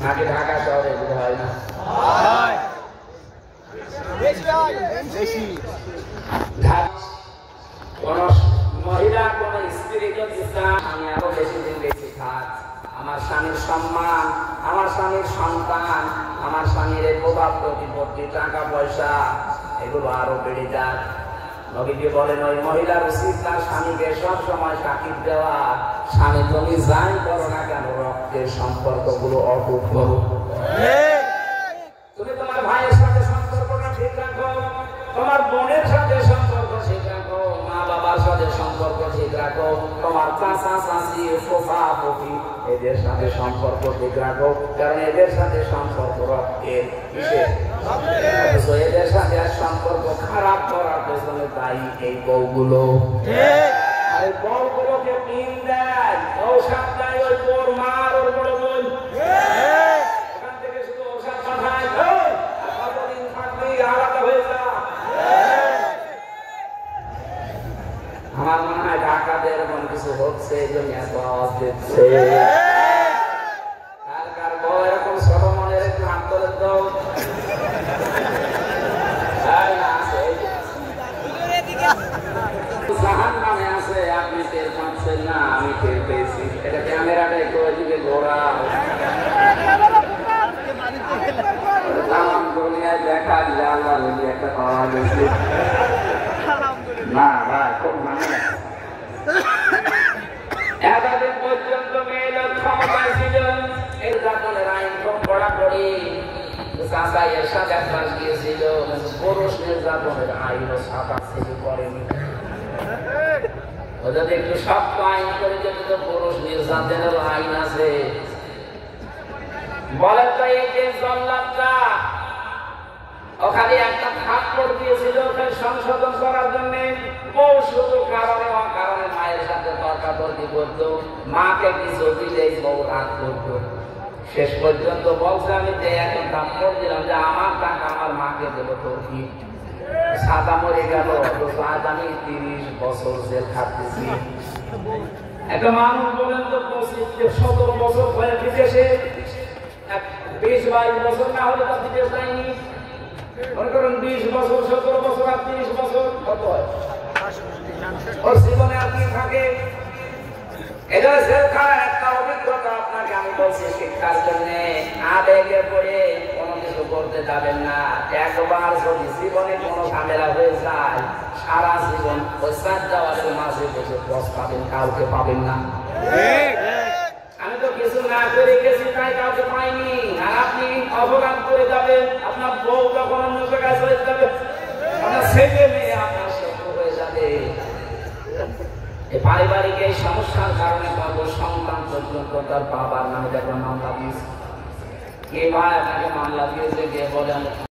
নাকি ঢাকা শহরে এগুলো হয় না? কোন মহিলা কোন স্ত্রী যদি আমি আরো বেশি দিন বেশি থাক, আমার স্বামীর সম্মান, আমার স্বামীর সন্তান, আমার স্বামীর এই প্রভাব প্রতিপত্তি, টাকা পয়সা এগুলো আরো বেড়ে যাক। নবীজি বলেন ওই মহিলার উচিত তার স্বামীকে সব সময় তাকিদ দেওয়া, স্বামী তুমি যাই করো না কেন রক্তের সম্পর্কগুলো অটুট করো। তুমি তোমার ভাইয়ের সাথে সম্পর্কটা ঠিক রাখো, তোমার বোনের সাথে সম্পর্ক ঠিক রাখো, মা বাবার সাথে সম্পর্ক ঠিক রাখো, তোমার চাচা চাচি ফুফা ফুফি এদের সাথে সম্পর্ক ঠিক রাখো, কারণ এদের সাথে সম্পর্ক রক্তের কিসের। এদের সাথে সম্পর্ক খারাপ করার পেছনে দায়ী এই বউগুলো। আর এই বউগুলোকে পিন দেয়, ঔষধ দেয় ওই বোর মার ওর বড় বোন। এখান থেকে শুধু ঔষধ পাঠায়, কতদিন থাকবি আলাদা হয়ে যা। আমার মনে হয় ঢাকাতে এরকম কিছু হচ্ছে, এই জন্য এত আওয়াজ দিচ্ছে। কার কার বউ এরকম ছোট মনের একটু হাত করে দাও। জাহান্নামে আছে, আপনি টের পাচ্ছেন না, আমি টের পেয়েছি। এটা ক্যামেরাটা একটু ওইদিকে ঘোরা, দুনিয়ায় দেখা দিলে আল্লাহ একটা পাওয়া গেছে না ভাই, খুব মানে এতদিন পর্যন্ত মেয়ে লোক ক্ষমতায় ছিল, এই জাতীয় আইন খুব কড়াকড়ি। চাচা এর সাথে একবার গিয়েছিল, পুরুষ নির্যাতনের আইনও ছাপা ছিল করেনি। ও যদি একটু শক্ত আইন করে যেত তো পুরুষ নির্যাতনের আইন আছে। বলেন তো এই যে জল্লাদটা ওখানে একটা থাপ্পড় দিয়েছিল ওখানে সংশোধন করার জন্য, বউ শুধু কারণে অকারণে মায়ের সাথে তর্কাতর্কি করতো, মাকে কিছু দিলেই বউ রাগ করতো। শেষ পর্যন্ত বলছে আমি যে এখন থাপ্পড় দিলাম যে আমার টাকা আমার মাকে দেবো, তোর কি? সাদা মরে গেল, আজ আমি 30 বছর জেল খাটতেছি। একটা মানুষ বলেন তো 17 বছর হয়ে বিদেশে, 20-22 বছর না হলে তার বিদেশ যায়নি। মনে করেন 20 বছর, 17 বছর আর 30 বছর কত হয়? ওর জীবনে আর কি থাকে? এটা জেলখানার একটা অভিজ্ঞতা। আপনাকে আমি বলছি শিক্ষার জন্য, আবেগে পড়ে কোনো কিছু করতে যাবেন না। একবার যদি জীবনে কোনো ঝামেলা হয়ে যায়, সারা জীবন ওই সাত দেওয়ালের মাঝে বসে পস্তাবেন, কাউকে পাবেন না। আমি তো কিছু না করে গেছি তাই কাউকে পাইনি। আর আপনি অপরাধ করে যাবেন, আপনার বউ যখন অন্য জায়গায় চলে যাবে, আপনার ছেলে মেয়ে আপনার শত্রু হয়ে যাবে। এই পারিবারিক এই সমস্যার কারণে পাবো সন্তান পর্যন্ত তার বাবার নামে একটা মামলা দিয়েছে। কে ভাই আপনাকে মামলা দিয়েছে, কে বলেন?